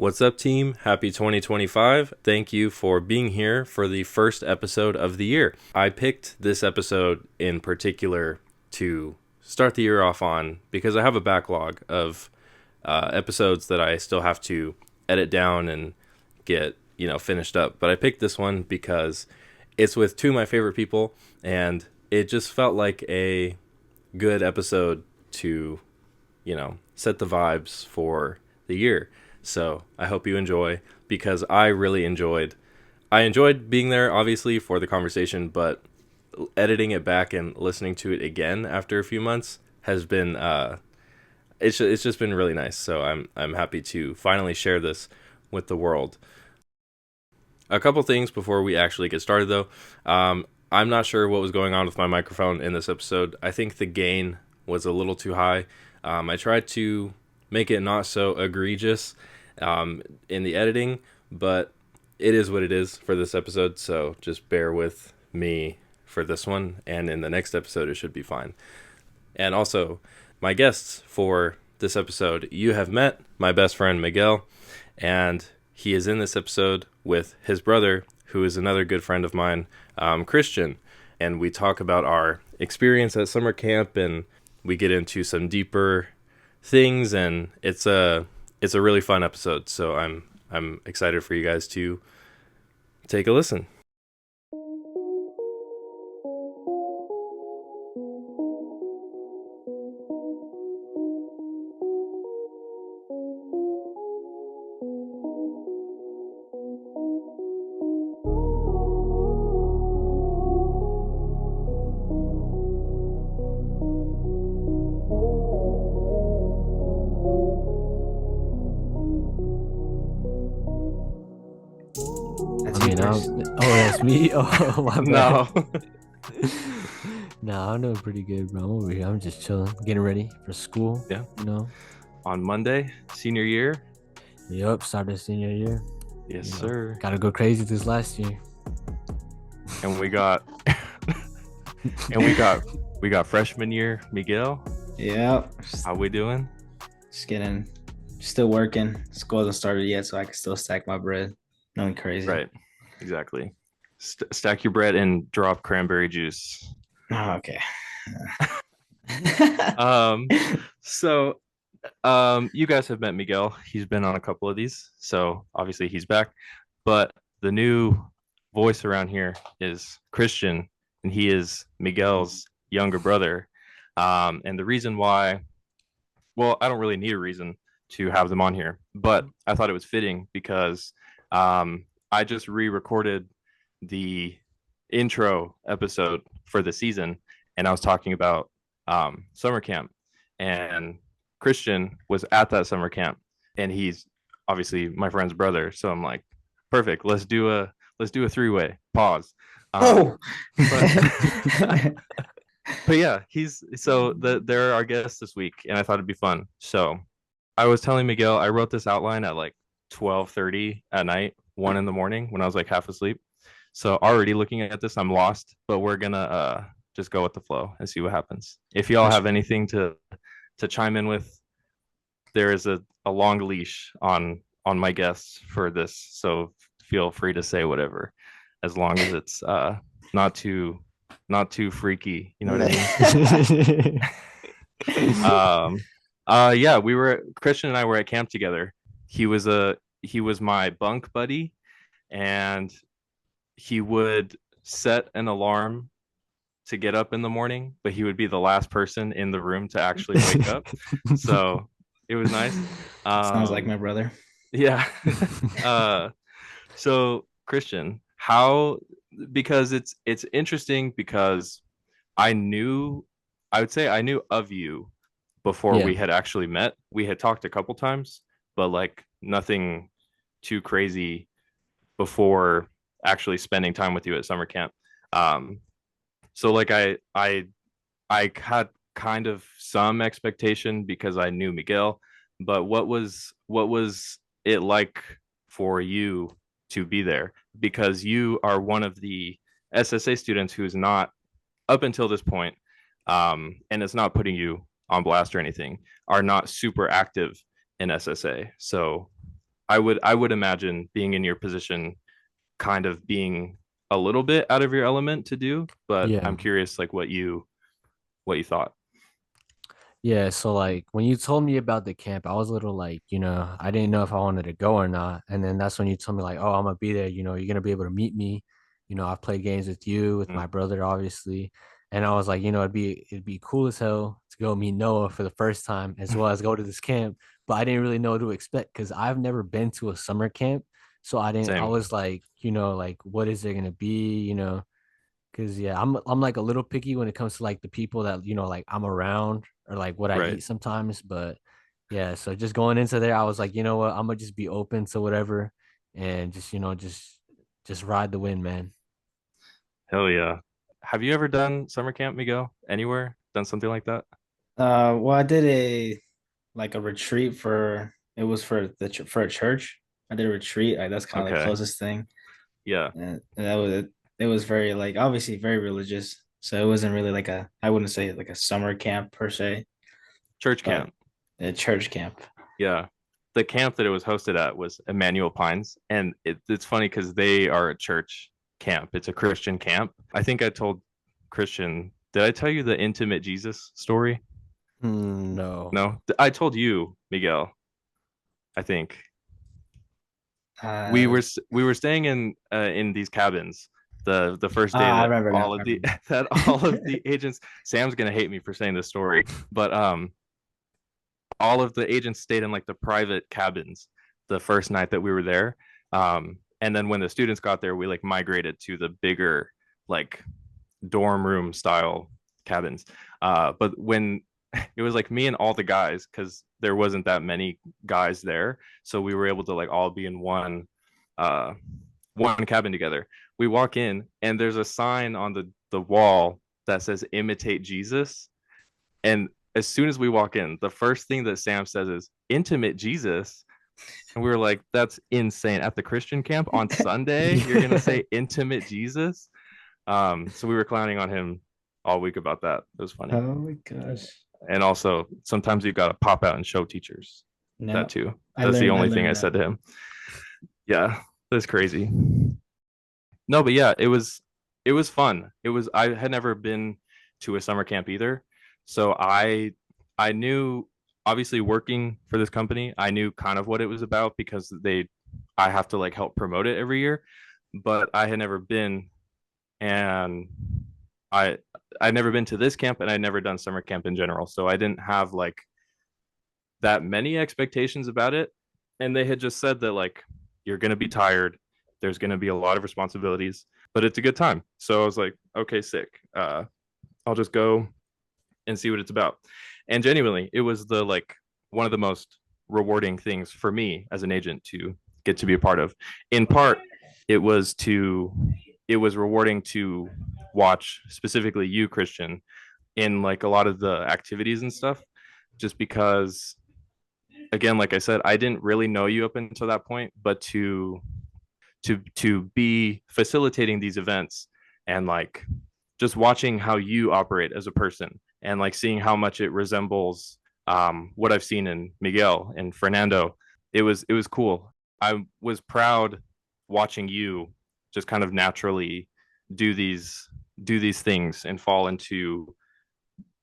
What's up, team? Happy 2025. Thank you for being here for the first episode of the year. I picked this episode in particular to start the year off on because I have a backlog of episodes that I still have to edit down and get, finished up. But I picked this one because it's with two of my favorite people, and it just felt like a good episode to, set the vibes for the year. So I hope you enjoy because I really enjoyed. I enjoyed being there, obviously, for the conversation, but editing it back and listening to it again after a few months has been it's just been really nice. So I'm happy to finally share this with the world. A couple things before we actually get started, though. I'm not sure what was going on with my microphone in this episode. I think the gain was a little too high. I tried to make it not so egregious in the editing, but it is what it is for this episode. So just bear with me for this one, and in the next episode, it should be fine. And also, my guests for this episode, you have met my best friend Miguel, and he is in this episode with his brother, who is another good friend of mine, Cristian. And we talk about our experience at summer camp, and we get into some deeper things, and it's a really fun episode. So I'm excited for you guys to take a listen. I mean, that's me. Oh, my bad. No. Nah, I'm doing pretty good, bro. I'm over here. I'm just chilling, getting ready for school. Yeah. You On Monday, senior year. know, started senior year. Yes, You know, sir. Gotta go crazy this last year. And we got we got freshman year Miguel. Yeah, How we doing? still working. School hasn't started yet, so I can still stack my bread. Nothing crazy. Right. Exactly. Stack your bread and drop cranberry juice. Oh, okay. So you guys have met Miguel. He's been on a couple of these, so obviously he's back. But the new voice around here is Cristian, and he is Miguel's younger brother. And the reason why, well, I don't really need a reason to have them on here, but I thought it was fitting because I just re-recorded the intro episode for the season, and I was talking about summer camp, and Cristian was at that summer camp, and he's obviously my friend's brother. So I'm like, perfect. Let's do a three-way. Pause. Oh. But, but yeah, they're our guests this week, and I thought it'd be fun. So I was telling Miguel, I wrote this outline at like 12:30 at night, 1 in the morning when I was like half asleep. So already looking at this, I'm lost, but we're gonna just go with the flow and see what happens. If y'all have anything to chime in with, there is a long leash on my guests for this, so feel free to say whatever, as long as it's not too freaky. You know what I mean? Yeah, Cristian and I were at camp together. He was my bunk buddy, and he would set an alarm to get up in the morning, but he would be the last person in the room to actually wake up. So it was nice. Sounds like my brother. Yeah. So Cristian, because it's interesting because I would say I knew of you before we had actually met. We had talked a couple times, but like nothing too crazy before actually spending time with you at summer camp. So like I had kind of some expectation because I knew Miguel, but what was it like for you to be there? Because you are one of the SSA students who's not, up until this point, and it's not putting you on blast or anything, are not super active in SSA. So I would imagine being in your position kind of being a little bit out of your element to do, but Yeah. I'm curious like what you thought. Yeah, so like when you told me about the camp, I was a little like, I didn't know if I wanted to go or not. And then that's when you told me like, oh, I'm gonna be there, you're gonna be able to meet me. I've played games with you, with Mm. my brother, obviously. And I was like, it'd be cool as hell to go meet Noah for the first time, as well as go to this camp. But I didn't really know what to expect because I've never been to a summer camp. So I Same. was like, like what is there gonna be, Cause yeah, I'm like a little picky when it comes to like the people that like I'm around or like what I Right. eat sometimes. But yeah, so just going into there, I was like, you know what, I'm gonna just be open to whatever and just ride the wind, man. Hell yeah. Have you ever done summer camp, Miguel? Anywhere? Done something like that? Well, I did a retreat for it was for for a church. I did a retreat. Like that's kind of the Okay. closest thing. Yeah. And that was it was very like obviously very religious. So it wasn't really like a I wouldn't say like a summer camp per se, Church but camp. a church camp. Yeah. The camp that it was hosted at was Emmanuel Pines. And it's funny because they are a church camp. It's a Christian camp. I think I told Christian, did I tell you the intimate Jesus story? No. No, I told you, Miguel. I think Uh, we were staying in these cabins the first day I that remember now. all I of the remember. that all of the agents. Sam's gonna hate me for saying this story, but all of the agents stayed in like the private cabins the first night that we were there. And then when the students got there, we like migrated to the bigger like dorm room style cabins. But when it was like me and all the guys, because there wasn't that many guys there, so we were able to like all be in uh, one cabin together. We walk in and there's a sign on the wall that says "Imitate Jesus," and as soon as we walk in, the first thing that Sam says is "Intimate Jesus." And we were like, that's insane. At the Christian camp on Sunday, you're gonna Yeah. say intimate Jesus? So we were clowning on him all week about that. It was Oh funny. my gosh. And also, sometimes you gotta pop out and show teachers that No, too. That's the I only thing I learned that. said to him. Yeah, that's crazy. No, but yeah, it was fun. It was I had never been to a summer camp either. So I knew obviously working for this company, I knew kind of what it was about because I have to like help promote it every year, but I had never been and I I'd never been to this camp and I'd never done summer camp in general. So I didn't have like that many expectations about it. And they had just said that like you're gonna be tired, there's gonna be a lot of responsibilities, but it's a good time. So I was like, okay, sick. I'll just go and see what it's about. And genuinely, it was the like one of the most rewarding things for me as an agent to get to be a part of. In part, it was to it was rewarding to watch specifically you, Christian, in like a lot of the activities and stuff, just because again, like I said, I didn't really know you up until that point, but to be facilitating these events and like just watching how you operate as a person and like seeing how much it resembles what I've seen in Miguel and Fernando. It was cool. I was proud watching you just kind of naturally do these do these things and fall into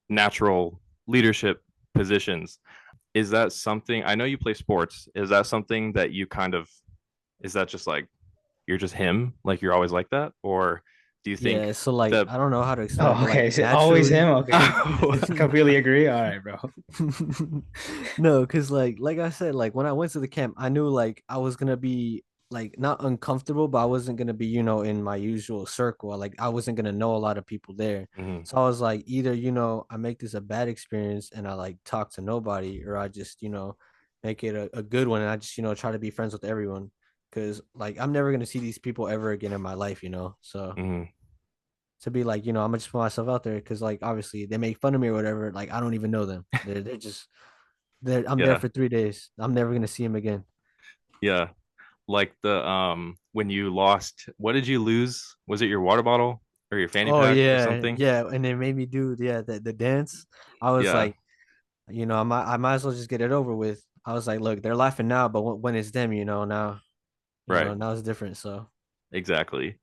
natural leadership positions. Is that something I know you play sports? Is that something that you kind of is that just like you're just him, like you're always like that, or do you think Yeah, so like the I don't know how to explain it, Oh, but like okay. Is it always naturally. him? Okay. I completely agree. All right, bro. No, because like I said, like when I went to the camp, I knew like I was gonna be like not uncomfortable, but I wasn't gonna be, in my usual circle. Like I wasn't gonna know a lot of people there. Mhm. So I was like, either, I make this a bad experience and I like talk to nobody, or I just, make it a good one and I just, try to be friends with everyone. Cause like I'm never gonna see these people ever again in my life. So Mhm. to be like, I'm gonna just put myself out there because like obviously they make fun of me or whatever. Like I don't even know them. They're just I'm there Yeah, for 3 days. I'm never gonna see him again. yeah, like the when you lost, what did you lose? Was it your water bottle or your fanny Oh pack or yeah, something? yeah. And they made me do the dance. I was Yeah. like, I might as well just get it over with. I was like, look, they're laughing now, but when it's them, Right. now it's different. So Exactly.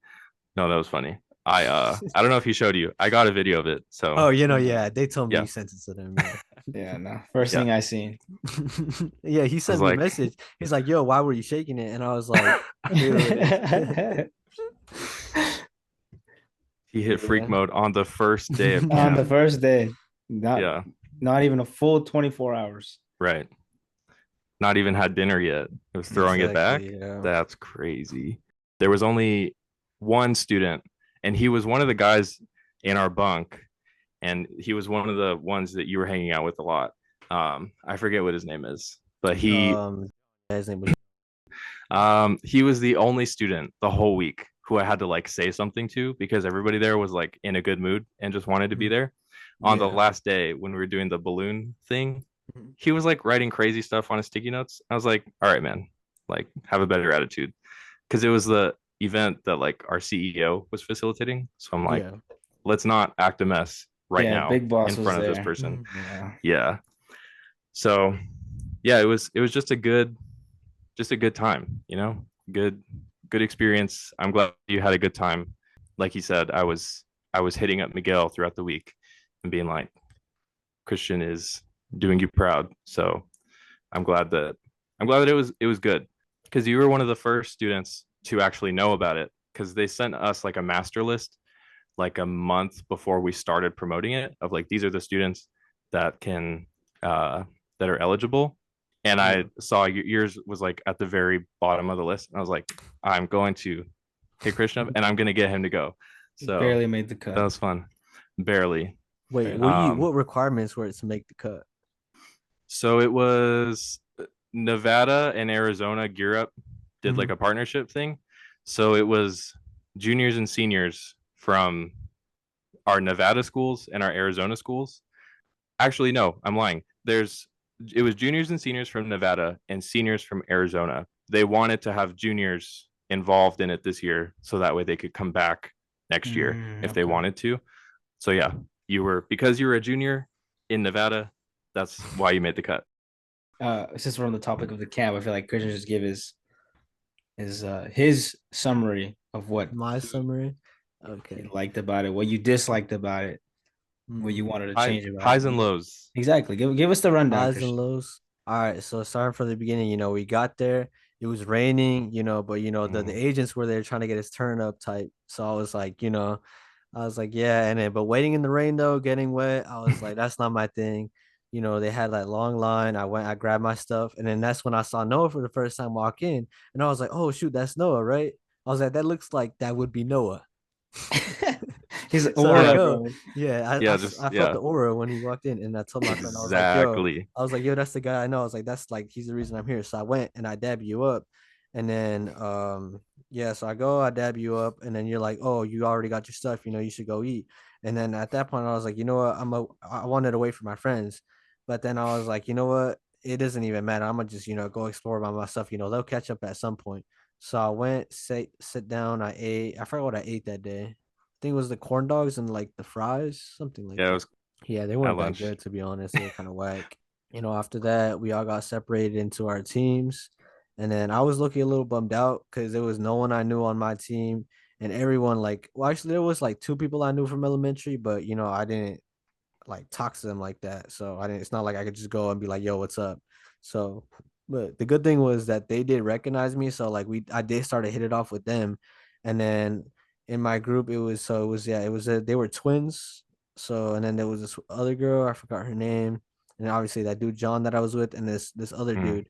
No, that was funny. I don't know if he showed you. I got a video of it. So oh, Yeah. yeah, they told me yeah. you sent it to them. Yeah. Yeah, no. First Yeah. thing I seen. Yeah, he I was sent me a like, message. He's like, "Yo, why were you shaking it?" And I was like, "Dude." he hit freak Yeah. mode on the first day of On the camp. first day, not Yeah. not even a full 24 hours. Right. Not even had dinner yet. It was throwing it back. Exactly. Yeah. That's crazy. There was only one student, and he was one of the guys in our bunk, and he was one of the ones that you were hanging out with a lot. I forget what his name is, but His name was. he was the only student the whole week who I had to like say something to because everybody there was like in a good mood and just wanted to be there. On the Yeah. last day when we were doing the balloon thing, Mhm. he was like writing crazy stuff on his sticky notes. I was like, all right, man, like have a better attitude. Because it was the event that like our CEO was facilitating. So I'm like, Yeah. let's not act a mess right Yeah, now Big Boss in was front of this there. person. Yeah. Yeah. So yeah, it was just a good time, good good experience. I'm glad you had a good time. Like he said, I was hitting up Miguel throughout the week and being like, Christian is doing you proud. So I'm glad that it was good because you were one of the first students to actually know about it because they sent us like a master list like a month before we started promoting it of like these are the students that can that are eligible. And I Yeah. saw yours was like at the very bottom of the list. And I was like, I'm going to hit Christian up and I'm gonna get him to go. So Barely made the that cut. was fun. Barely. Wait, Barely. what requirements were it to make the cut? So it was Nevada and Arizona Gear Up did like Mhm. a partnership thing. So it was juniors and seniors from our Nevada schools and our Arizona schools. Actually, no, I'm lying. It was juniors and seniors from Nevada and seniors from Arizona. They wanted to have juniors involved in it this year so that way they could come back next year if they Okay. wanted to. So yeah, because you were a junior in Nevada, that's why you made the cut. Since we're on the topic of the camp, I feel like Christian just give his summary of what My summary. you Okay. liked about it, what you disliked about it, what you Mm. wanted to change about it. Highs and lows. Exactly. Give us the rundown, Highs and Christian. lows. All right, so starting from the beginning, we got there. It was raining, but the Mhm. agents were there trying to get us turn up type. So I was like, I was like, yeah, and then but waiting in the rain though, getting wet, I was like, that's not my thing. They had that long line. I grabbed my stuff, and then that's when I saw Noah for the first time walk in, and I was like, oh shoot, that's Noah, right? I was like, that looks like that would be Noah. His So I aura, go, bro. yeah, Yeah, just I felt yeah, the aura when he walked in, and I told my friend, exactly. I was like, yo, that's the guy I know. I was like, that's like he's the reason I'm here. So I went and I dab you up, and then yeah, so I dab you up, and then you're like, oh, you already got your stuff, you should go eat. And then at that point, I was like, you know what, I wanted to wait for my friends, but then I was like, you know what, it doesn't even matter. I'm gonna just go explore by myself. They'll catch up at some point. So I went, sit down, I ate. I forgot what I ate that day. I think it was the corn dogs and like the fries, something like Yeah, it that. was Yeah, they at weren't that lunch. good to be honest. They were kind of whack. After that, we all got separated into our teams. And then I was looking a little bummed out because there was no one I knew on my team. And everyone, like, well, actually, there was like two people I knew from elementary, but I didn't like talk to them like that. So I didn't, it's not like I could just go and be like, yo, what's up? So, but the good thing was that they did recognize me. So like I did start to hit it off with them. And then in my group, they were twins. So, and then there was this other girl, I forgot her name. And obviously that dude, John, that I was with, and this other Mm. dude.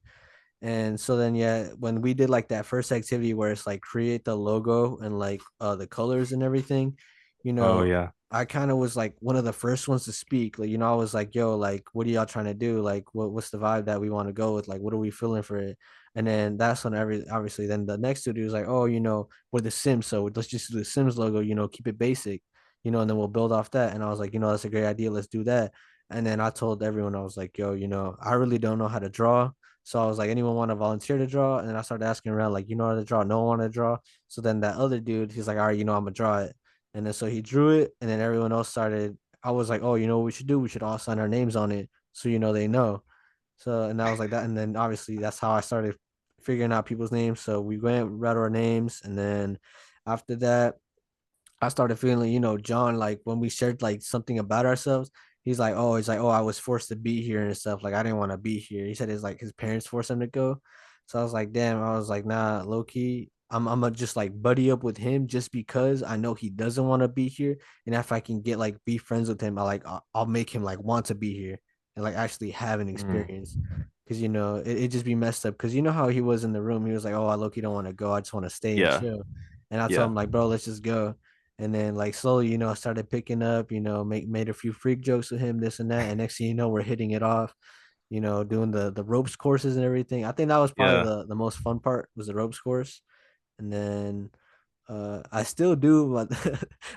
And so then yeah, when we did like that first activity where it's like create the logo and like the colors and everything, you Oh know, yeah. I kind of was like one of the first ones to speak. Like, I was like, yo, like, what are y'all trying to do? Like, what's the vibe that we want to go with? Like, what are we feeling for it? And then that's when obviously then the next dude was like, oh, we're the Sims, so let's just do the Sims logo, keep it basic, and then we'll build off that. And I was like, that's a great idea. Let's do that. And then I told everyone, I was like, yo, I really don't know how to draw. So I was like, anyone want to volunteer to draw? And then I started asking around, like, how to draw? No one want to draw. So then that other dude, he's like, all right, I'm gonna draw it. And then so he drew it, and then everyone else started. I was like, oh, what we should do? We should all sign our names on it, so they know. So and I was like that, and then obviously that's how I started figuring out people's names. So we went read our names, and then after that, I started feeling, John, like when we shared like something about ourselves, he's like, oh, I was forced to be here and stuff. Like I didn't want to be here. He said it's like his parents forced him to go. So I was like, damn. I was like, nah, low key. I'm gonna just like buddy up with him just because I know he doesn't want to be here, and if I can get like be friends with him, I'll make him like want to be here and like actually have an Mm. experience. Cause it just be messed up. Cause you know how he was in the room. He was like, "Oh, I low key don't want to go. I just want to stay and Yeah. chill." And I told Yeah. him like, "Bro, let's just go." And then like slowly, I started picking up, made a few freak jokes with him, this and that. And next thing you know, we're hitting it off, doing the ropes courses and everything. I think that was probably Yeah. the most fun part was the ropes course. And then I still do, but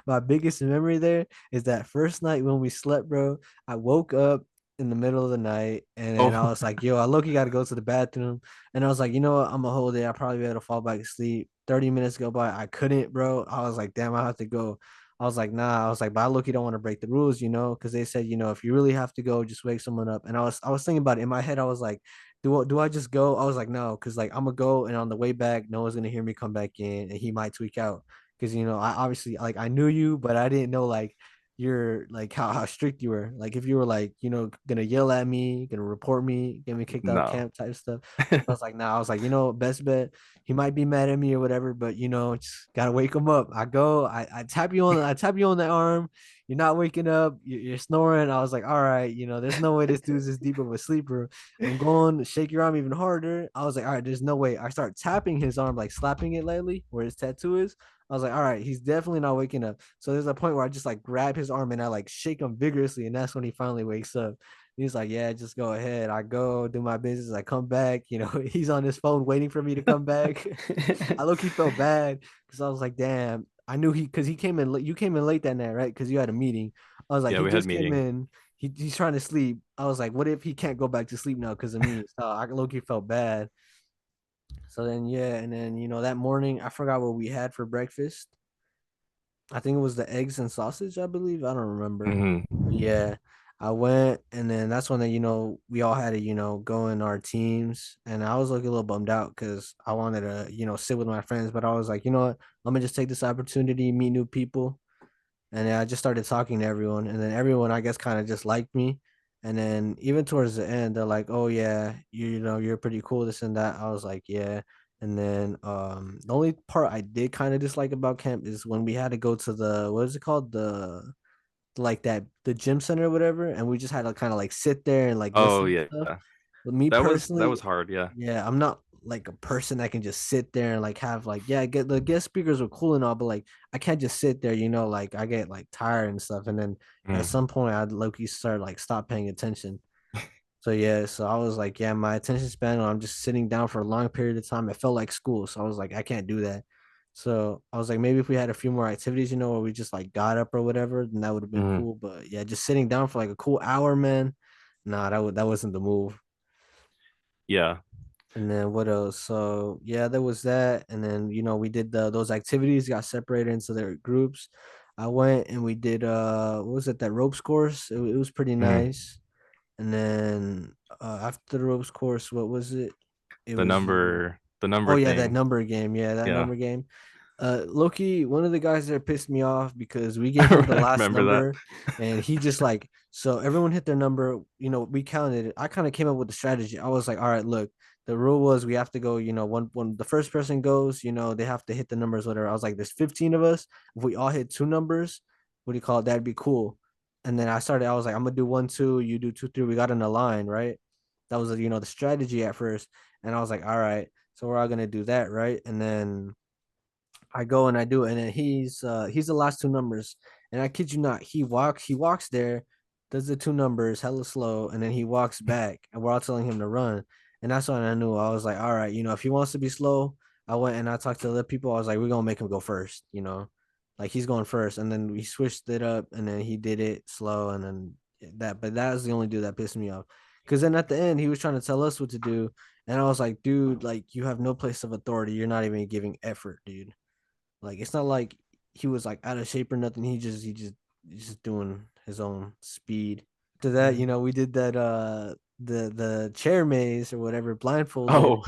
my biggest memory there is that first night when we slept, bro. I woke up in the middle of the night, and then I Oh, was like, "Yo, I look, you got to go to the bathroom," and I was like, "You know what? I'm gonna hold it. I'll probably be able to fall back asleep." 30 minutes go by, I couldn't, bro. I was like, "Damn, I have to go." I was like, "Nah." I was like, "But I look, you don't want to break the rules, because they said, if you really have to go, just wake someone up." And I was thinking about it in my head. I was like, do I just go? I was like, no, because like I'm gonna go, and on the way back, no one's gonna hear me come back in, and he might tweak out. Because I obviously like I knew you, but I didn't know like you're like how strict you were. Like if you were like gonna yell at me, gonna report me, get me kicked out of no. camp type stuff. I was like, nah. I was like, best bet. He might be mad at me or whatever, but just gotta wake him up. I go, I tap you on the arm. You're not waking up. You're snoring. I was like, all right, there's no way this dude's this deep of a sleeper. I'm going to shake your arm even harder. I was like, all right, there's no way. I start tapping his arm, like slapping it lightly where his tattoo is. I was like, all right, he's definitely not waking up. So there's a point where I just like grab his arm and I like shake him vigorously. And that's when he finally wakes up. He's like, yeah, just go ahead. I go do my business. I come back. He's on his phone waiting for me to come back. I look, he felt bad because I was like, damn, I knew because he came in. You came in late that night, right? Because you had a meeting. I was like, Yeah, he we had just came meeting. in. He's trying to sleep. I was like, what if he can't go back to sleep now because of me? So I low key felt bad. So then yeah, and then that morning I forgot what we had for breakfast. I think it was the eggs and sausage, I believe. I don't remember. But Hmm. yeah, I went, and then that's when we all had to go in our teams, and I was looking a little bummed out because I wanted to sit with my friends, but I was like, you know what, I'm gonna just take this opportunity, meet new people, and then I just started talking to everyone, and then everyone I guess kind of just liked me, and then even towards the end they're like, oh yeah, you're pretty cool, this and that. I was like, yeah. And then the only part I did kind of dislike about camp is when we had to go to the, what is it called, the like that the gym center or whatever, and we just had to kind of like sit there and like Oh listen to yeah. stuff. But me That was personally, hard, yeah. yeah, I'm not like a person that can just sit there and like have like, yeah, get the guest speakers were cool and all, but like I can't just sit there, like I get like tired and stuff. And then at Mm. some point I'd low-key start like stop paying attention. So yeah, so I was like, yeah, my attention span when I'm just sitting down for a long period of time, it felt like school. So I was like, I can't do that. So I was like, maybe if we had a few more activities, where we just like got up or whatever, then that would have been Mhm. cool. But yeah, just sitting down for like a cool hour, man. Nah, that wasn't the move. Yeah. And then what else? So yeah, there was that. And then we did those activities, got separated into their groups. I went and we did what was it, that ropes course? It was pretty Mhm. nice. And then after the ropes course, what was it? It The was number oh yeah, that thing. number game. Yeah, that Yeah. number game. Loki, one of the guys there pissed me off because we gave him the I last remember that. number, and he just like, so everyone hit their number. We counted it. I kind of came up with the strategy. I was like, all right, look, the rule was we have to go. When the first person goes, they have to hit the numbers. Whatever. I was like, there's 15 of us. If we all hit two numbers, what do you call it? That'd be cool. And then I started. I was like, I'm gonna do 1, 2. You do 2, 3. We got in a line, right? That was the strategy at first, and I was like, all right, so we're all gonna do that, right? And then I go and I do it, and then he's the last two numbers, and I kid you not, he walks there, does the two numbers hella slow, and then he walks back, and we're all telling him to run, and that's when I knew. I was like, all right, if he wants to be slow, I went and I talked to other people. I was like, we're gonna make him go first, like he's going first, and then we switched it up, and then he did it slow, and then but that was the only dude that pissed me off, because then at the end he was trying to tell us what to do, and I was like, dude, like you have no place of authority. You're not even giving effort, dude. Like it's not like he was like out of shape or nothing. He's just doing his own speed. After that, Mhm. we did that the chair maze or whatever blindfolded, Oh,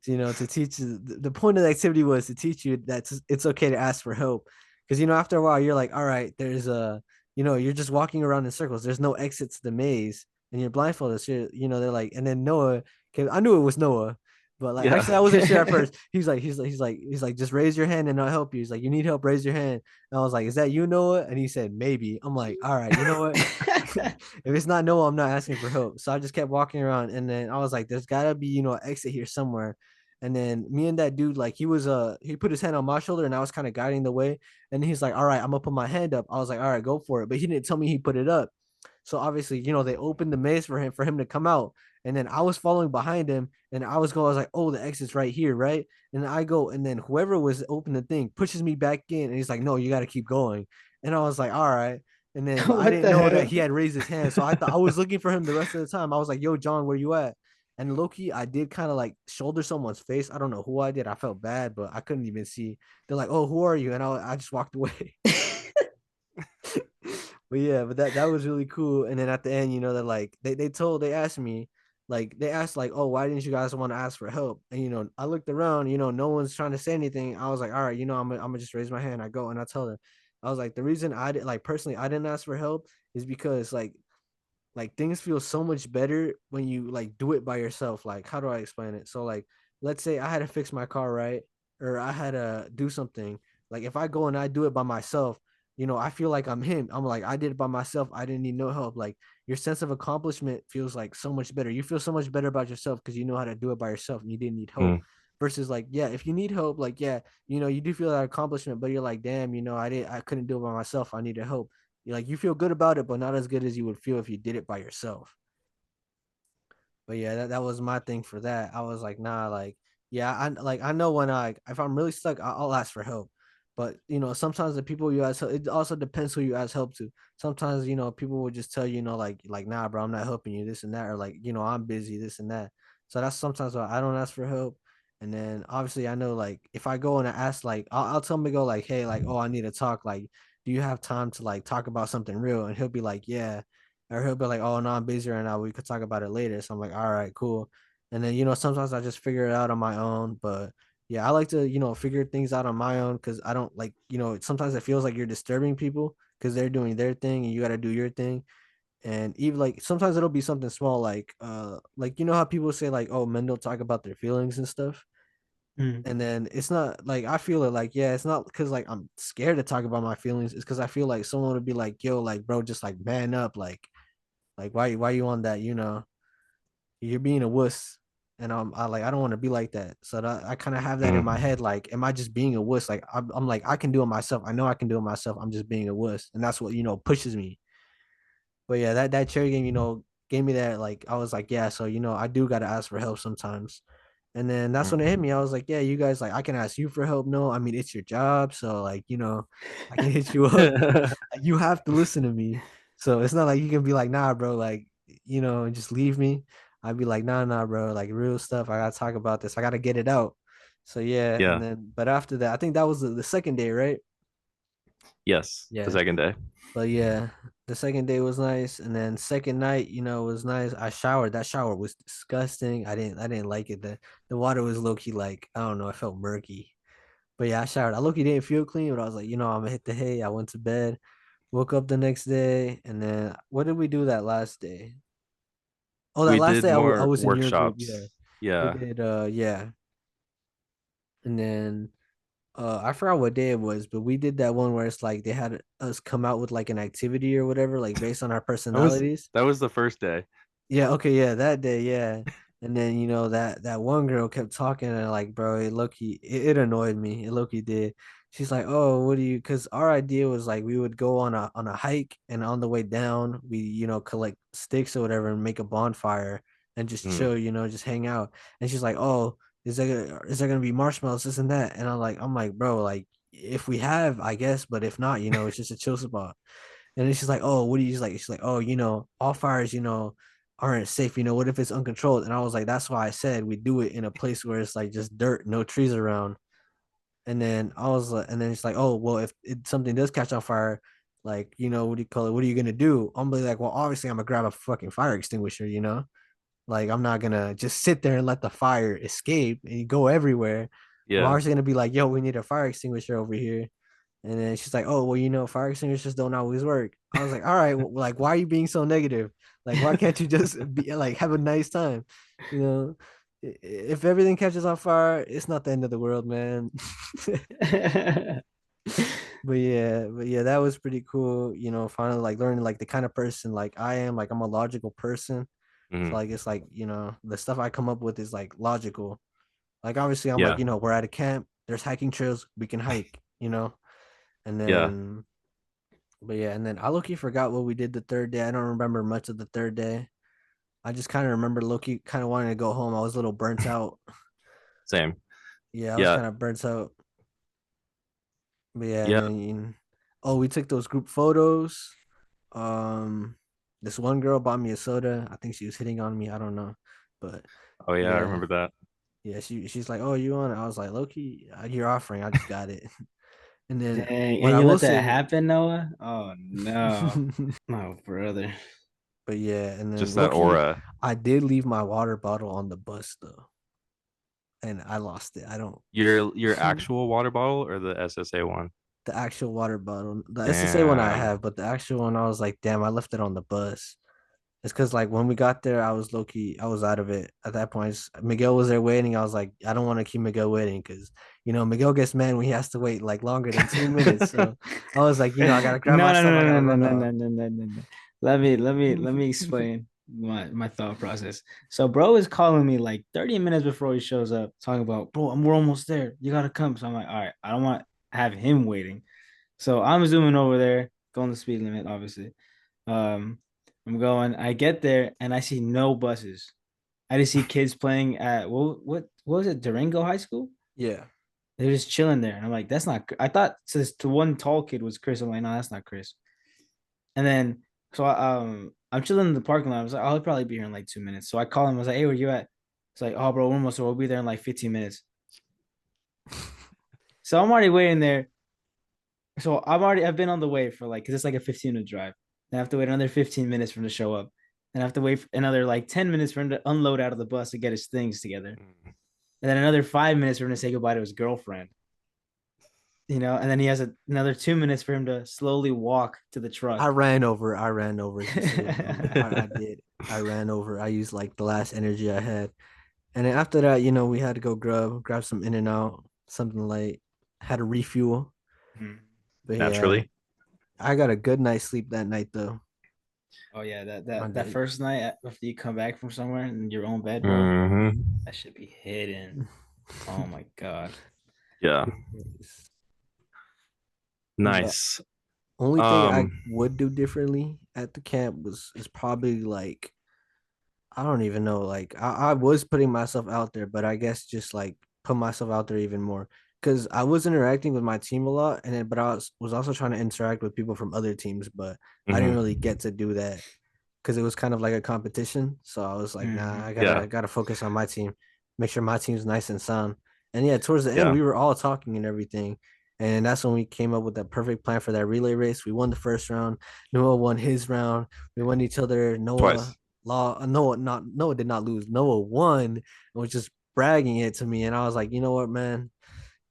to teach you. The point of the activity was to teach you that it's okay to ask for help, because after a while you're like, all right, there's a you're just walking around in circles. There's no exit to the maze, and you're blindfolded. So they're like, and then Noah, I knew it was Noah. But like, yeah. actually, I wasn't sure at first. He's like, just raise your hand and I'll help you. He's like, you need help, raise your hand. And I was like, is that you, Noah? And he said, maybe. I'm like, all right, you know what? If it's not Noah, I'm not asking for help. So I just kept walking around, and then I was like, there's gotta be, an exit here somewhere. And then me and that dude, like he put his hand on my shoulder and I was kind of guiding the way. And he's like, all right, I'm gonna put my hand up. I was like, all right, go for it. But he didn't tell me he put it up. So obviously, they opened the maze for him to come out. And then I was following behind him, and I was like, oh, the exit's right here, right? And I go, and then whoever was open the thing pushes me back in, and he's like, no, you got to keep going. And I was like, all right. And then, but I What didn't the know that hell? he had raised his hand, so I thought I was looking for him the rest of the time. I was like, yo, John, where you at? And Loki, I did kind of like shoulder someone's face. I don't know who I did. I felt bad, but I couldn't even see. They're like, oh, who are you? And I just walked away. But yeah, but that was really cool. And then at the end, they're like, they asked me, like they asked like, oh, why didn't you guys want to ask for help? And I looked around, no one's trying to say anything. I was like, all right, I'm gonna just raise my hand. I go and I tell them, I was like, the reason I did, like, personally I didn't ask for help is because like things feel so much better when you like do it by yourself. Like, how do I explain it? So like, let's say I had to fix my car, right? Or I had to do something. Like if I go and I do it by myself, I feel like I'm him. I'm like, I did it by myself. I didn't need no help. Like your sense of accomplishment feels like so much better. You feel so much better about yourself because you know how to do it by yourself and you didn't need help. Mm. Versus like, yeah, if you need help, like, yeah, you do feel that accomplishment, but you're like, damn, I couldn't do it by myself. I needed help. Like you feel good about it, but not as good as you would feel if you did it by yourself. But yeah, that was my thing for that. I was like, nah, like, yeah, I know when if I'm really stuck, I'll ask for help. But sometimes the people you ask help, it also depends who you ask help to. Sometimes people will just tell you, like nah, bro, I'm not helping you, this and that, or like I'm busy, this and that. So that's sometimes why I don't ask for help. And then obviously I know like if I go and I ask like I'll tell Miguel like, hey, like, oh, I need to talk. Like, do you have time to like talk about something real? And he'll be like, yeah. Or he'll be like, oh no, I'm busy right now. We could talk about it later. So I'm like, all right, cool. And then sometimes I just figure it out on my own. But yeah, I like to figure things out on my own because I don't like sometimes it feels like you're disturbing people because they're doing their thing and you got to do your thing. And even like sometimes it'll be something small like how people say like, oh, men don't talk about their feelings and stuff. Mm. And then it's not like I feel it like, yeah, it's not because like I'm scared to talk about my feelings. It's because I feel like someone would be like, yo, like, bro, just like man up, like why you on that? You're being a wuss, and I don't want to be like that. So that, I kind of have that in my Mm. head. Like, am I just being a wuss? Like I'm like I can do it myself. I know I can do it myself. I'm just being a wuss, and that's what pushes me. But yeah, that cherry game, gave me that. Like I was like, yeah, so I do gotta ask for help sometimes. And then that's when it hit Mm. me. I was like, yeah, you guys, like, I can ask you for help. No, I mean, it's your job. So, like, I can hit you up. Like, you have to listen to me. So it's not like you can be like, nah, bro, like, and just leave me. I'd be like, nah, bro, like real stuff. I gotta talk about this. I gotta get it out. So yeah, and Yeah. then but after that, I think that was the second day, right? Yes. The Yeah. second day. But yeah, the second day was nice, and then second night, was nice. I showered. That shower was disgusting. I didn't like it. The water was low key like I don't know. I felt murky. But yeah, I showered. I low key didn't feel clean, but I was like, I'm gonna hit the hay. I went to bed, woke up the next day, and then what did we do that last day? Oh, that We last did day I more was in your group. Yeah, workshops. we Yeah. did. Yeah, and then I forgot what day it was, but we did that one where it's like they had us come out with like an activity or whatever, like based on our That was personalities. that was the first day. Yeah, okay, yeah, that day, yeah. And then that one girl kept talking and like, bro, it annoyed me. It Loki did. She's like, oh, what do you? Because our idea was like we would go on a hike, and on the way down, we collect sticks or whatever and make a bonfire and just Mm. chill, just hang out. And she's like, oh, is there gonna be marshmallows, this and that? And I'm like, bro, like if we have, I guess, but if not, it's just a chill spot. And then she's like, oh, what do you like? She's like, oh, all fires, aren't safe. What if it's uncontrolled? And I was like, that's why I said we do it in a place where it's like just dirt, no trees around. And then I was like, and then it's like, oh, well, if something does catch on fire, like, what do you call it? What are you gonna do? I'm like, well, obviously I'm gonna grab a fucking fire extinguisher. Like, I'm not gonna just sit there and let the fire escape and go everywhere. I'm Yeah. always gonna be like, yo, we need a fire extinguisher over here. And then she's like, oh, well, fire extinguishers don't always work. I was like, all right, like, why are you being so negative? Like, why can't you just be like, have a nice time? You know, if everything catches on fire, it's not the end of the world, man. But yeah, that was pretty cool. Finally like learning like the kind of person like I am. Like, I'm a logical person. So Mhm. like it's like, the stuff I come up with is like logical. Like, obviously I'm like, Yeah. we're at a camp, there's hiking trails, we can hike. And Yeah. then but yeah, and then I low-key forgot what we did the third day. I don't remember much of the third day. I just kind of remember low-key kind of wanting to go home. I was a little burnt out. Same. Yeah, I was Yeah. kind of burnt out. But yeah, and Yeah. then oh, we took those group photos. Um, this one girl bought me a soda. I think she was hitting on me. I don't know, but Oh yeah, I yeah, remember that. yeah. She's like, "Oh, you want it?" I was like, "Low-key, you're offering. I just got it." And then Dang, what and I you will let that say, happen, Noah? Oh no, my brother. but yeah, and then Just that low-key, aura. I did leave my water bottle on the bus though, and I lost it. I don't. Your actual water bottle or the SSA one? The actual water bottle, the SSA one I Damn. have, but the actual one I was like, damn, I left it on the bus. It's because like when we got there, I was low key, I was out of it at that point. Miguel was there waiting. I was like, I don't want to keep Miguel waiting because Miguel gets mad when he has to wait like longer than 2 minutes. So I was like, I gotta grab my No, no, stuff. I no, gotta no, run no, off. no, no, no, no, no. Let me explain my thought process. So, bro is calling me like 30 minutes before he shows up, talking about, bro, we're almost there. You gotta come. So I'm like, all right, I don't want to have him waiting. So I'm zooming over there, going the speed limit, obviously. Um, I'm going. I get there and I see no buses. I just see kids playing at what was it, Durango High School? Yeah. They're just chilling there, and I'm like, that's not. I thought this the one tall kid was Chris. I'm like, no, that's not Chris. And then I'm chilling in the parking lot. I was like, I'll probably be here in like 2 minutes. So I call him. I was like, hey, where you at? It's like, oh, bro, we're almost. We'll be there in like 15 minutes. So I'm already waiting there. So I've been on the way for like, cause it's like a 15-minute drive. Then I have to wait another 15 minutes for him to show up. Then I have to wait for another like 10 minutes for him to unload out of the bus to get his things together. Mm. And then another 5 minutes for him to say goodbye to his girlfriend. And then he has another 2 minutes for him to slowly walk to the I truck. ran over. I ran over to save him. I did. I ran over. I used like the last energy I had. And then after that, we had to go grab some In and Out, something light. Had a refuel. But yeah, Naturally. I got a good night's sleep that night though. Oh yeah, that I that that did. first night after you come back from somewhere in your own bed, bro, Hmm. that should be hidden. Oh my god. Yeah. The Nice. only thing I Um, would do differently at the camp is probably like, I don't even know. Like, I was putting myself out there, but I guess just like put myself out there even more because I was interacting with my team a lot, and then but I was also trying to interact with people from other teams, but I didn't really mhm. get to do that because it was kind of like a competition. So I was like, nah, I Yeah. gotta focus on my team, make sure my team's nice and sound. And yeah, towards the end, Yeah. we were all talking and everything. And that's when we came up with that perfect plan for that relay race. We won the first round. Noah won his round. We won each other. Twice. Noah did not lose. Noah won and was just bragging it to me. And I was like, you know what, man?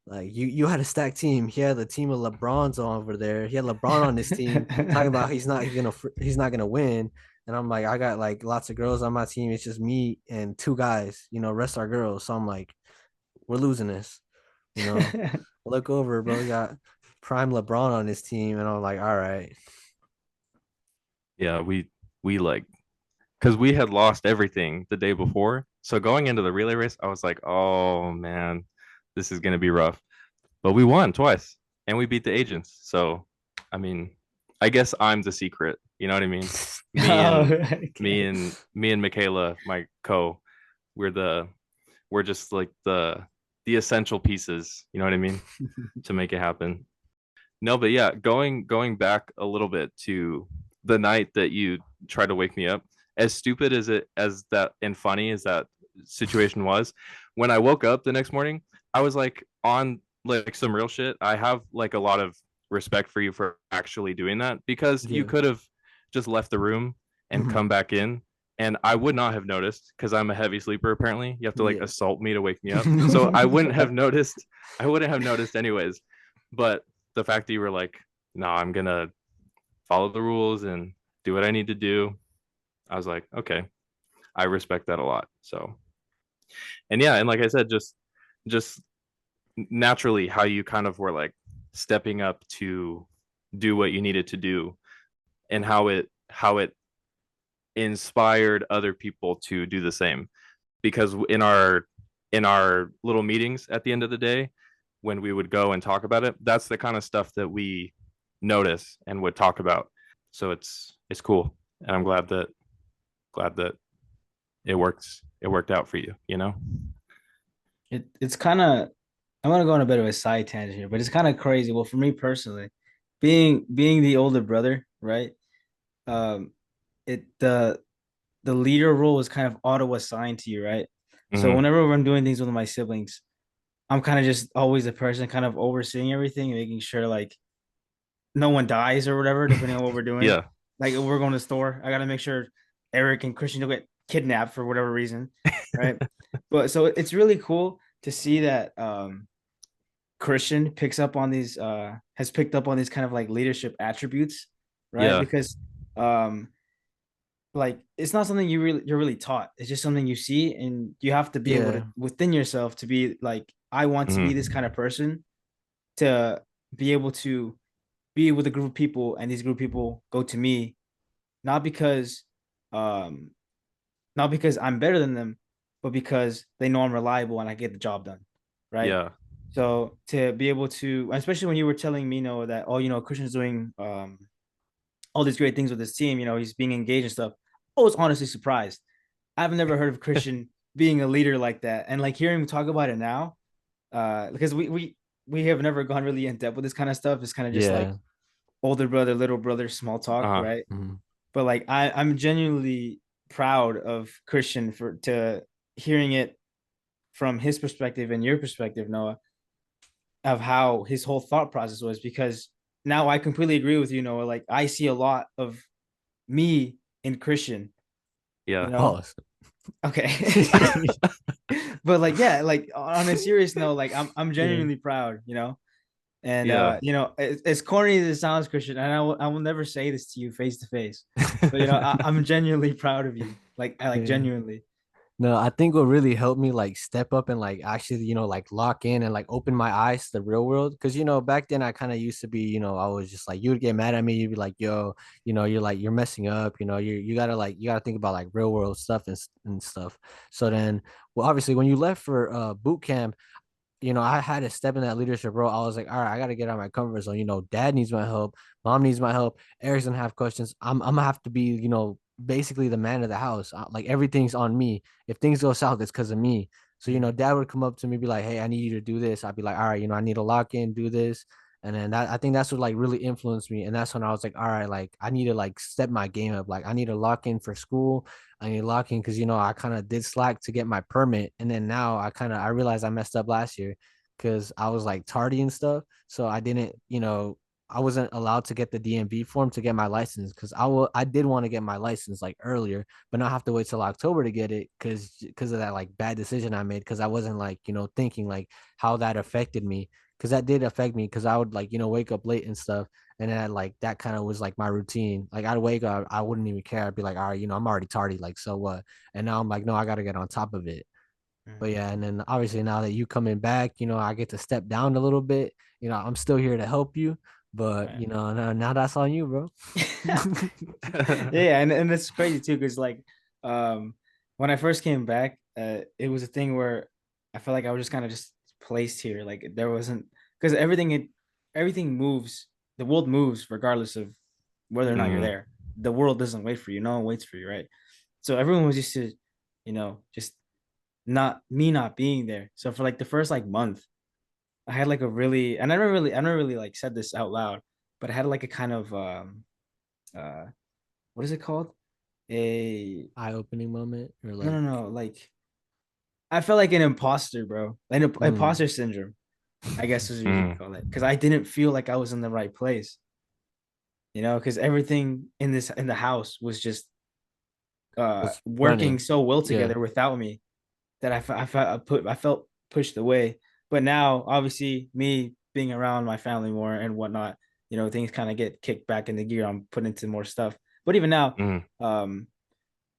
Like, you had a stacked team. He had a team of LeBrons over there. He had LeBron on his team talking about he's not gonna win. And I'm like, I got like lots of girls on my team. It's just me and two guys. Rest are girls. So I'm like, we're losing this. You know, look over, bro. We got prime LeBron on his team, and I'm like, all right. Yeah, we like because we had lost everything the day before. So going into the relay race, I was like, oh man, this is gonna be rough. But we won twice and we beat the agents. So I mean, I guess I'm the secret. You know what I mean? Me Oh, and me okay. and me and Michaela, my co, we're the we're just like the essential pieces, you know what I mean, to make it happen. No, but yeah, going back a little bit to the night that you tried to wake me up, as stupid as that and funny as that situation was, when I woke up the next morning, I was like on like some real shit. I have like a lot of respect for you for actually doing that because you Yeah. could have just left the room and Mhm. come back in and I would not have noticed because I'm a heavy sleeper. Apparently, you have to like Yeah. assault me to wake me up. So I wouldn't have noticed. I wouldn't have noticed anyways. But the fact that you were like, "No, I'm gonna follow the rules and do what I need to do," I was like, "Okay, I respect that a lot." So, and yeah, and like I said, just naturally how you kind of were like stepping up to do what you needed to do, and how it inspired other people to do the same, because in our little meetings at the end of the day, when we would go and talk about it, that's the kind of stuff that we notice and would talk about. So it's cool, and I'm glad that it worked out for you, you know. It's kind of, I'm gonna go on a bit of a side tangent here, but it's kind of crazy. Well, for me personally, being the older brother, right? Um, it the leader role is kind of auto assigned to you, right? So Mm-hmm. whenever I'm doing things with my siblings, I'm kind of just always the person kind of overseeing everything and making sure like no one dies or whatever, depending on what we're doing. Yeah. Like if we're going to the store, I gotta make sure Eric and Christian don't get kidnapped for whatever reason, right? But so it's really cool to see that Christian picks up on these has picked up on these kind of like leadership attributes, right? Yeah. Because um like it's not something you're really taught. It's just something you see, and you have to be able to Yeah. within yourself to be like, I want to be this Mm-hmm. kind of person to be able to be with a group of people, and these group of people go to me, not because um not because I'm better than them, but because they know I'm reliable and I get the job done, right? Yeah. So to be able to, especially when you were telling me, Noah, that oh, Christian's doing all these great things with his team, he's being engaged and stuff. I was honestly surprised. I've never heard of Christian being a leader like that, and like hearing him talk about it now, because we have never gone really in depth with this kind of stuff. It's kind of just like Yeah. older brother, little brother, small talk, Uh-huh. right? Mhm. But like I'm genuinely proud of Christian for to hearing it from his perspective and your perspective, Noah, of how his whole thought process was, because now I completely agree with you, Noah. Like I see a lot of me in Christian, you Yeah. know. Pause. Okay. But like yeah, like on a serious note, like I'm Yeah. genuinely proud, And Yeah. as corny as it sounds, Christian, and I will never say this to you face to face, but I'm genuinely proud of you. Like I like Yeah. genuinely. No, I think what really helped me like step up and like actually, like lock in and like open my eyes to the real world. Cause back then I kind of used to be, I was just like, you would get mad at me. You'd be like, yo, you're messing up, you gotta think about like real world stuff and stuff. So then, well, obviously when you left for boot camp, I had to step in that leadership role. I was like, all right, I got to get out of my comfort zone. Dad needs my help. Mom needs my help. Eric's gonna have questions. I'm gonna have to be, basically the man of the house. Like everything's on me. If things go south, it's because of me. So, dad would come up to me, be like, hey, I need you to do this. I'd be like, all right, I need to lock in, do this. And then I think that's what like really influenced me. And that's when I was like, all right, like I need to like step my game up. Like I need to lock in for school. I need to lock in because I kind of did slack to get my permit. And then now I realized I messed up last year because I was like tardy and stuff. So I didn't, I wasn't allowed to get the DMV form to get my license because I did want to get my license like earlier, but not have to wait till October to get it because of that like bad decision I made because I wasn't like thinking like how that affected me because that did affect me because I would like wake up late and stuff and then like that kind of was like my routine. Like I'd wake up, I wouldn't even care. I'd be like, all right, I'm already tardy, like so what? And now I'm like, no, I got to get on top of it. But yeah, and then obviously now that you coming back, I get to step down a little bit. I'm still here to help you, but Right. now that's on you, bro. Yeah, and it's crazy too, because like when I first came back, it was a thing where I felt like I was just kind of just placed here. Like there wasn't, because everything moves, the world moves regardless of whether or not you're Mhm. there. The world doesn't wait for you. No one waits for you, right? So everyone was used to, just not being there. So for like the first like month, I had like a really, and I never really like said this out loud, but I had like a kind of uh what is it called? A Eye-opening moment or No, like, no, no, like I felt like an imposter, bro. Like an mm, imposter syndrome, I guess is what you Mm. call it. Because I didn't feel like I was in the right place, because everything in the house was just Was working running. so well Yeah. together without me that I felt pushed away. But now, obviously, me being around my family more and whatnot, things kind of get kicked back into gear. I'm put into more stuff. But even now, Mm,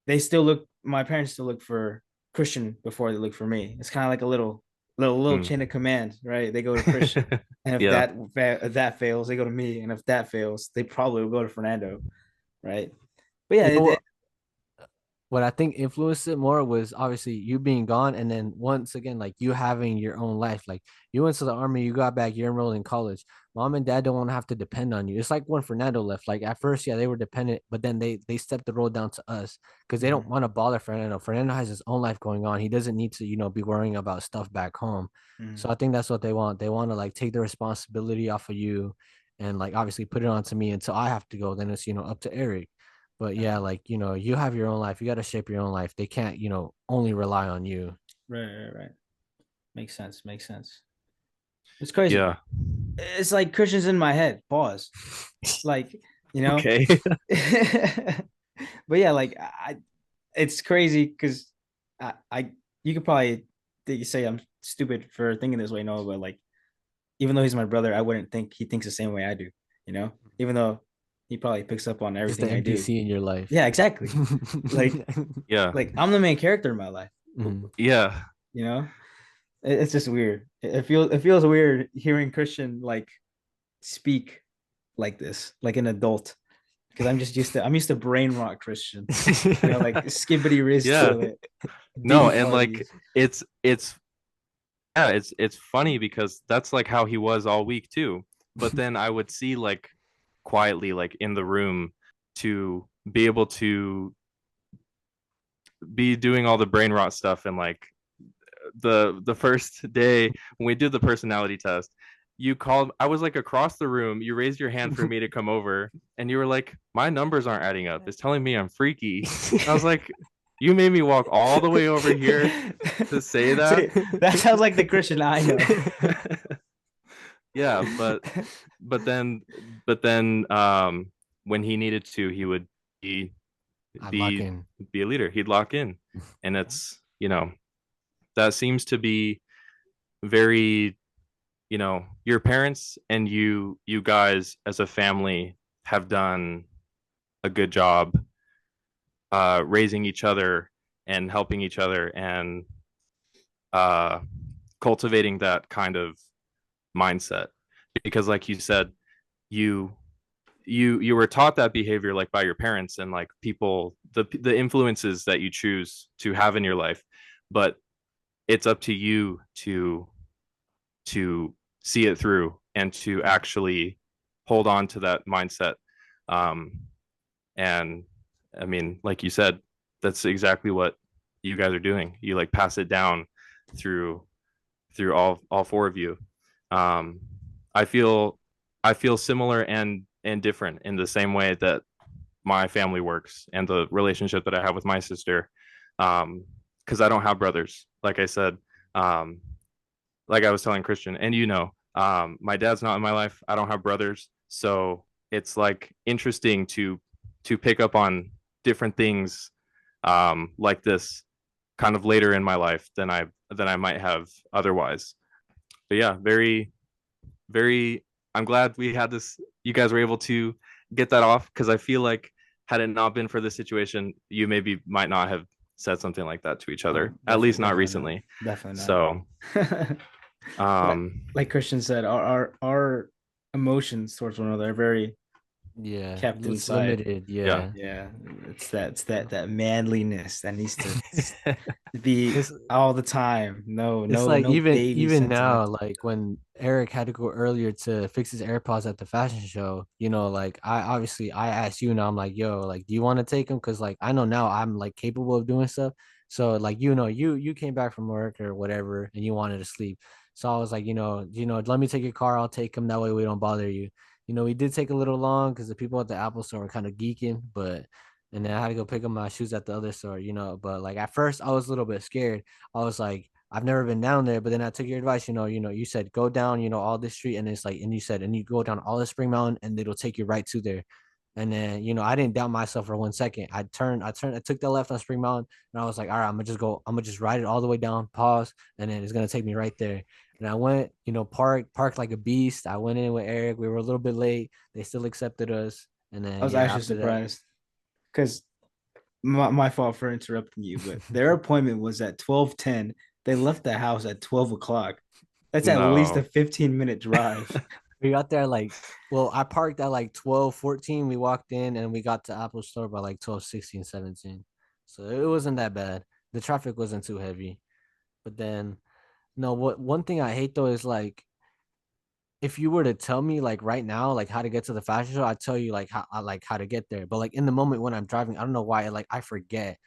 they still look. My parents still look for Christian before they look for me. It's kind of like a little mm. chain of command, right? They go to Christian, and if Yeah. that fails, they go to me, and if that fails, they probably will go to Fernando, right? But yeah, You know what I think influenced it more was obviously you being gone, and then once again, like you having your own life. Like you went to the army, you got back, you're enrolled in college. Mom and dad don't want to have to depend on you. It's like when Fernando left. Like at first, yeah, they were dependent, but then they stepped the role down to us because they don't Mhm, want to bother Fernando. Fernando has his own life going on. He doesn't need to, be worrying about stuff back home. mhm. So I think that's what they want. They want to like take the responsibility off of you and like obviously put it onto me until I have to go. Then it's up to Eric. But Right, yeah, like, you have your own life. You got to shape your own life. They can't, only rely on you. right. Makes sense. Makes sense. It's crazy. Yeah. It's like Christian's in my head. Pause. Like, you know. Okay. But yeah, like it's crazy because I you could probably say I'm stupid for thinking this way, no, but like even though he's my brother, I wouldn't think he thinks the same way I do, even though he probably picks up on It's the everything I do. NPC in your life. Yeah, exactly. Like Yeah. I'm the main character in my life, Mhm. Yeah. you know. It's just weird. It feels weird hearing Christian like speak like this, like an adult, because I'm used to brain rot Christian, like skibbity wrist Yeah. toilet, No, Diddy and like parties. it's yeah, it's funny because that's like how he was all week too. But then I would see like quietly like in the room to be able to be doing all the brain rot stuff and like the first day when we did the personality test, you called, I was like across the room, you raised your hand for me to come over and you were like, my numbers aren't adding up. It's telling me I'm freaky. I was like, you made me walk all the way over here to say that. See, that sounds like the Christian I know. Yeah, but then when he needed to, he would be I'd lock be in. be a leader. He'd lock in. And it's, that seems to be very, your parents and you guys as a family have done a good job raising each other and helping each other and uh cultivating that kind of mindset, because like you said, you you were taught that behavior like by your parents and like people, the influences that you choose to have in your life, but it's up to you to see it through and to actually hold on to that mindset. um and I mean, like you said, that's exactly what you guys are doing. You like pass it down through all four of you. um i feel I feel similar and different in the same way that my family works and the relationship that I have with my sister. Because I don't have brothers, like I said. um like I was telling Christian, and my dad's not in my life. I don't have brothers, so it's like interesting to pick up on different things like this kind of later in my life than I might have otherwise. But yeah, very very. I'm glad we had this. You guys were able to get that off because I feel like had it not been for this situation, you maybe might not have said something like that to each Oh, other, at least definitely, not definitely not. recently. Definitely So not. like um like Christian said, our emotions towards one another are very Yeah, kept it's inside. limited. yeah. Yeah. Yeah, it's that manliness that needs to be It's all the time. No, it's no, like no even baby even now, sentiment. like when Eric had to go earlier to fix his AirPods at the fashion show, like I asked you now, I'm like, yo, like, do you want to take him? Because like I know now I'm like capable of doing stuff. So like you came back from work or whatever and you wanted to sleep. So I was like, let me take your car, I'll take him. That way we don't bother you. We did take a little long because the people at the Apple store were kind of geeking, but and then I had to go pick up my shoes at the other store, but like at first I was a little bit scared. I was like, I've never been down there, but then I took your advice. You said go down, all this street, and it's like, and you said, and you go down all the Spring Mountain, and it'll take you right to there. And then, I didn't doubt myself for 1 second. I took the left on Spring Mountain, and I was like, all right, I'm gonna just ride it all the way down, pause, and then it's gonna take me right there. And I went, parked like a beast. I went in with Eric. We were a little bit late. They still accepted us. And I then, was yeah, actually after that, surprised because my fault for interrupting you, but their appointment was at 12:10. They left the house at 12 o'clock. That's at least a No. 15-minute drive. we got there I parked at like 12:14. We walked in and we got to Apple Store by like 12:16, 17. So it wasn't that bad. The traffic wasn't too heavy. But then, no, what one thing I hate though is like if you were to tell me like right now like how to get to the fashion show, I'd tell you like how to get there. But like in the moment when I'm driving, I don't know why like I forget.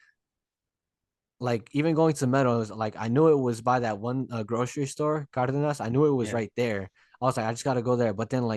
Like even going to Meadows, like I knew it was by that one grocery store, Cardenas. I knew it was Yeah. right there. I was like, I just gotta go there. But then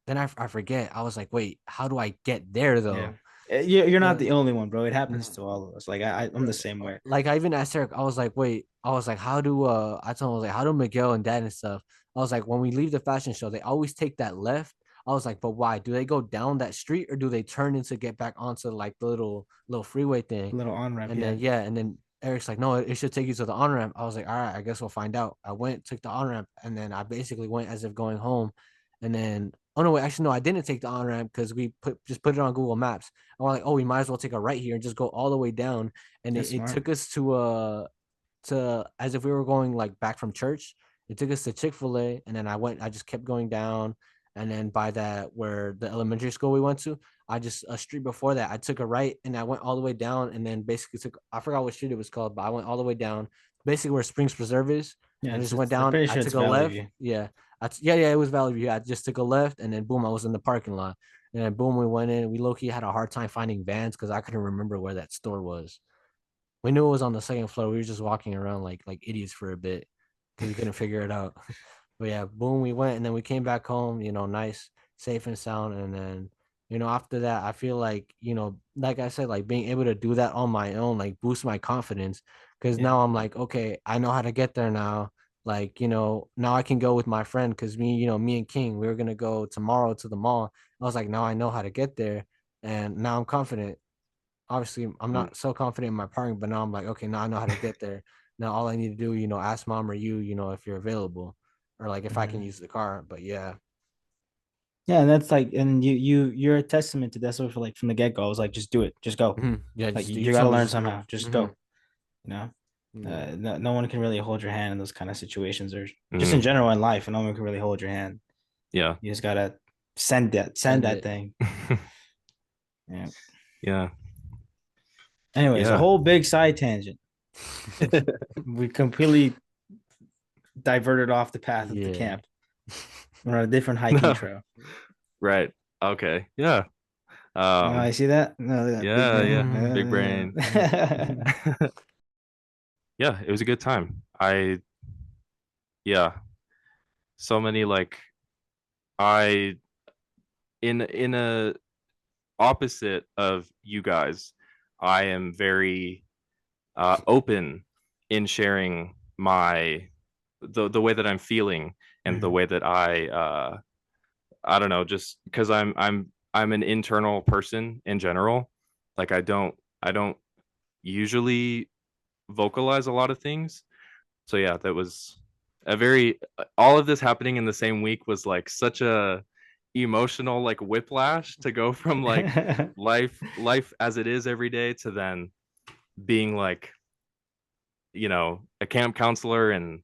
I forget. I was like, wait, how do I get there Yeah. though? You're not The the only one, bro. It happens mm, to all of us. Like I'm the same way. like I even asked Eric, I was like, wait, I was like, how do I told him I was like, how do Miguel and Dad and stuff? I was like, when we leave the fashion show, they always take that left. I was like, but why? Do they go down that street or do they turn in to get back onto like the little freeway thing? A little on ramp, And yeah. then yeah, and then Eric's like, no, it should take you to the on ramp. I was like, all right, I guess we'll find out. I went, took the on ramp, and then I basically went as if going home. And then oh no, wait, actually no, I didn't take the on ramp because we put it on Google Maps. And we're like, oh, we might as well take a right here and just go all the way down. And That's it smart. took us to as if we were going like back from church. It took us to Chick-fil-A, and then I just kept going down, and then by that where the elementary school we went to, I just a street before that, I took a right and I went all the way down, and then basically took I forgot what street it was called, but I went all the way down, basically where Springs Preserve is, Yeah, and just went I'm down. pretty I sure it's took a Valley left, View. yeah, yeah, it was Valley View. I just took a left, and then boom, I was in the parking lot, and then boom, we went in. We low key had a hard time finding Vans because I couldn't remember where that store was. We knew it was on the second floor. We were just walking around like idiots for a bit because we couldn't figure it out. But yeah, boom, we went and then we came back home, nice, safe and sound. And then, after that, I feel like, like I said, like being able to do that on my own, like boost my confidence. Cause Yeah. now I'm like, okay, I know how to get there now. Like, now I can go with my friend because me and King, we were gonna go tomorrow to the mall. I was like, now I know how to get there. And now I'm confident. Obviously I'm Mm, not so confident in my parking, but now I'm like, okay, now I know how to get there. Now all I need to do, ask mom or you, if you're available, or like if I can Mhm. use the car. But yeah. Yeah, and that's like, and you're a testament to that. So for like from the get go, I was like, just do it, just go. Yeah, Like just do. you You got to told me learn just do it. somehow, just go. You know, Yeah. no one can really hold your hand in those kind of situations, or just in mm, general in life. No one can really hold your hand. yeah. You just gotta send Send that it. thing. Yeah. Yeah. Anyways, a Yeah. whole big side tangent. We completely diverted off the path of the Yeah. camp. We're on a different hiking No. trail. Right. Okay. Yeah. I see that. No, that big Yeah, yeah. brain. Big brain. Yeah, it was a good time. Yeah. So many like I in a opposite of you guys, I am very open in sharing the way that I'm feeling and the Mhm. way that I don't know, just because I'm an internal person in general. Like I don't usually vocalize a lot of things. So yeah, that was a very all of this happening in the same week was like such a emotional like whiplash to go from like life as it is every day to then being like, a camp counselor and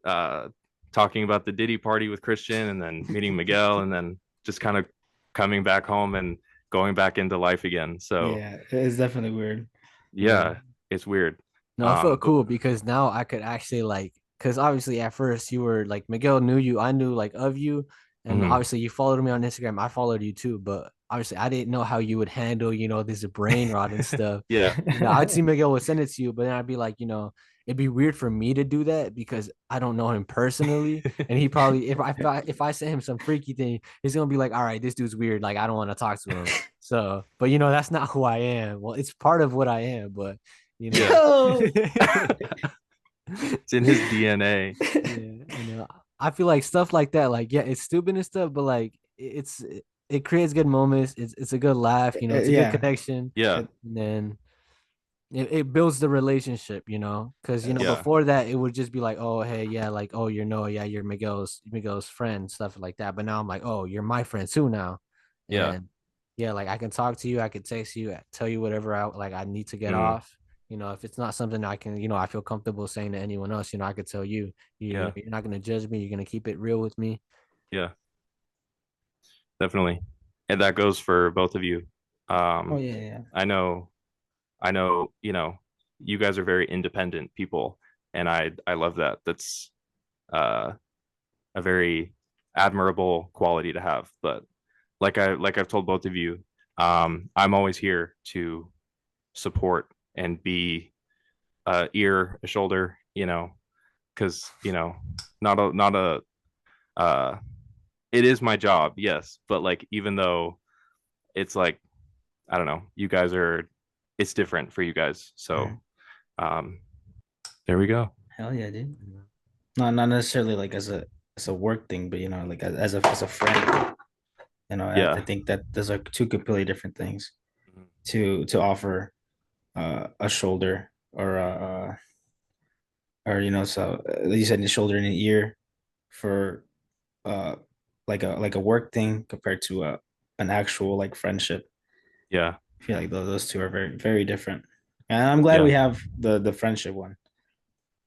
uh talking about the Diddy party with Christian and then meeting Miguel and then just kind of coming back home and going back into life again. So Yeah, it's definitely weird. yeah, it's weird. No, I felt But cool because now I could actually because obviously at first you were like Miguel knew you, I knew like of you, and mhm. obviously you followed me on Instagram, I followed you too, but obviously I didn't know how you would handle, this brain rot and stuff. Yeah. I'd see Miguel would send it to you, but then I'd be like, it'd be weird for me to do that because I don't know him personally, and he probably if I sent him some freaky thing, he's gonna be like, all right, this dude's weird, like I don't want to talk to him. So, but that's not who I am. Well, it's part of what I am, but you know. Yeah. Yo. It's in his DNA. Yeah, I feel like stuff like that, like yeah, it's stupid and stuff, but like it's it creates good moments. It's a good laugh, you know, it's a good Yeah. connection. Yeah. It- And then it builds the relationship, you know, because you know Yeah. before that it would just be like, oh hey, yeah, like, oh, you're Noah, yeah, you're Miguel's friend, stuff like that. But now I'm like, oh, you're my friend too now. Yeah. And yeah, like I can talk to you, I could text you, tell you whatever I need to get Mm, off. You know, if it's not something I can, you know, I feel comfortable saying to anyone else, you know, I could tell you, you yeah. know, you're not gonna judge me, you're gonna keep it real with me. Yeah. Definitely. And that goes for both of you. oh Um, yeah, yeah. I know, you know, you guys are very independent people, and I love that. That's uh a very admirable quality to have. But like I've told both of you, I'm always here to support and be a ear, a shoulder, you know, because you know, not a uh it is my job, yes, but like even though it's like I don't know, you guys are it's different for you guys. So Mhm. um there we go. Hell yeah, dude. Yeah. Not necessarily like as a work thing, but you know, like as a friend. You know, I Yeah. think that those are two completely different things to offer a shoulder or or you know, so you said a shoulder and an ear for uh like a work thing compared to an actual like friendship. Yeah. I feel like those two are very very different, and I'm glad Yeah. we have the friendship one.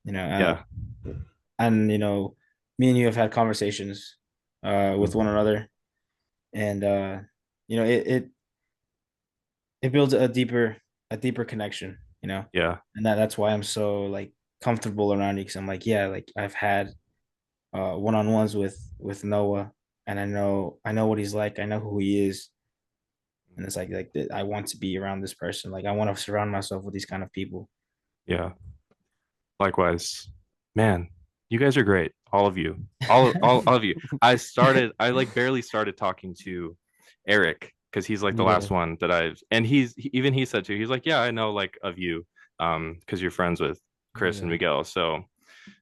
You know, Yeah. and you know, me and you have had conversations with one Mhm. another, and you know, it builds a deeper connection. You know, Yeah. and that's why I'm so like comfortable around you because I'm like, yeah, like I've had one-on-ones with Noah, and I know what he's like. I know who he is, and it's like I want to be around this person. Like I want to surround myself with these kind of people. Yeah. Likewise. Man, you guys are great. All of you. All of you. I like barely started talking to Eric because he's like the Yeah. last one that and even he said too, he's like, yeah, I know like of you, because you're friends with Chris and Yeah. Miguel. So Just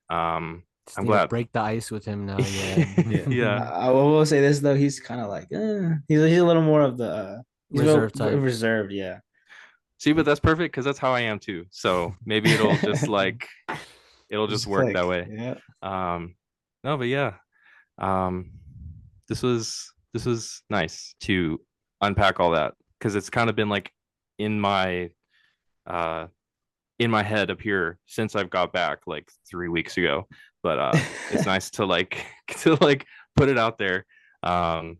I'm need to glad. break the ice with him now. Yeah. Yeah, Yeah. I will say this though, he's kind of like he's a little more of the he's Reserve type. reserved. Yeah, See, but that's perfect because that's how I am too. So maybe it'll just just work that click. way. Yeah. Um, no, but yeah. Um, this was nice to unpack all that because it's kind of been like in my uh in my head up here since I've got back like 3 weeks ago. But it's nice to like to like put it out there. Um,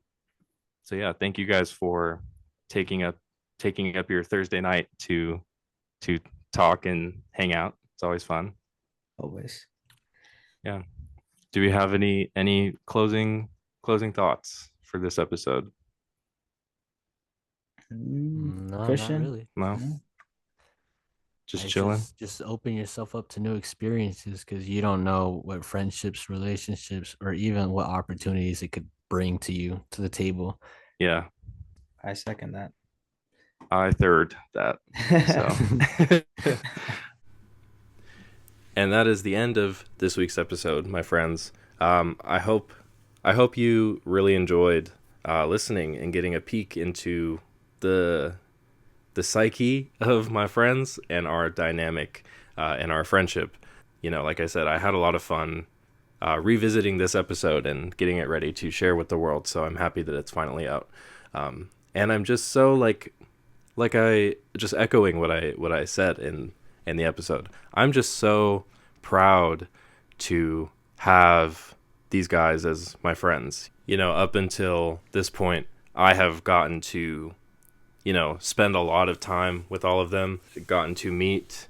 so yeah, thank you guys for taking up taking up your Thursday night to talk and hang out. It's always fun. Always. Yeah. Do we have any closing thoughts for this episode? No, not Christian. No, really. No? just It's chilling. just open yourself up to new experiences because you don't know what friendships, relationships, or even what opportunities it could bring to you to the table. Yeah, I second that. I third that. So, and that is the end of this week's episode, my friends. I hope you really enjoyed listening and getting a peek into the the psyche of my friends and our dynamic and our friendship. You know, like I said, I had a lot of fun revisiting this episode and getting it ready to share with the world. So I'm happy that it's finally out. And I'm just so like I just echoing what I said in the episode. I'm just so proud to have these guys as my friends. You know, up until this point, I have gotten to spend a lot of time with all of them, gotten to meet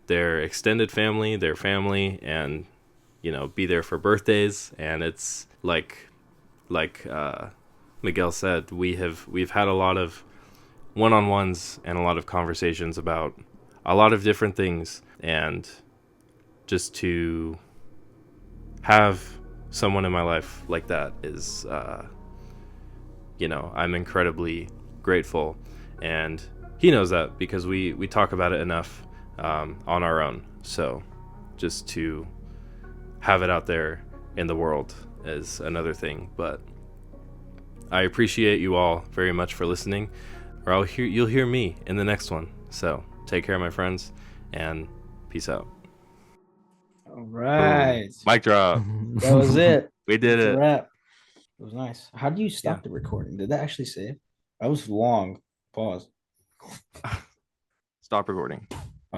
their extended family, their family, and be there for birthdays. And it's like Miguel said, we've had a lot of one-on-ones and a lot of conversations about a lot of different things, and just to have someone in my life like that is I'm incredibly grateful, and he knows that because we talk about it enough on our own. So just to have it out there in the world is another thing. But I appreciate you all very much for listening, or you'll hear me in the next one. So take care, my friends, and peace out. All right. Mic drop. That was it. We did That's a it. wrap. It was nice. How do you stop the recording? Did that actually save? That was long. Pause. Stop recording.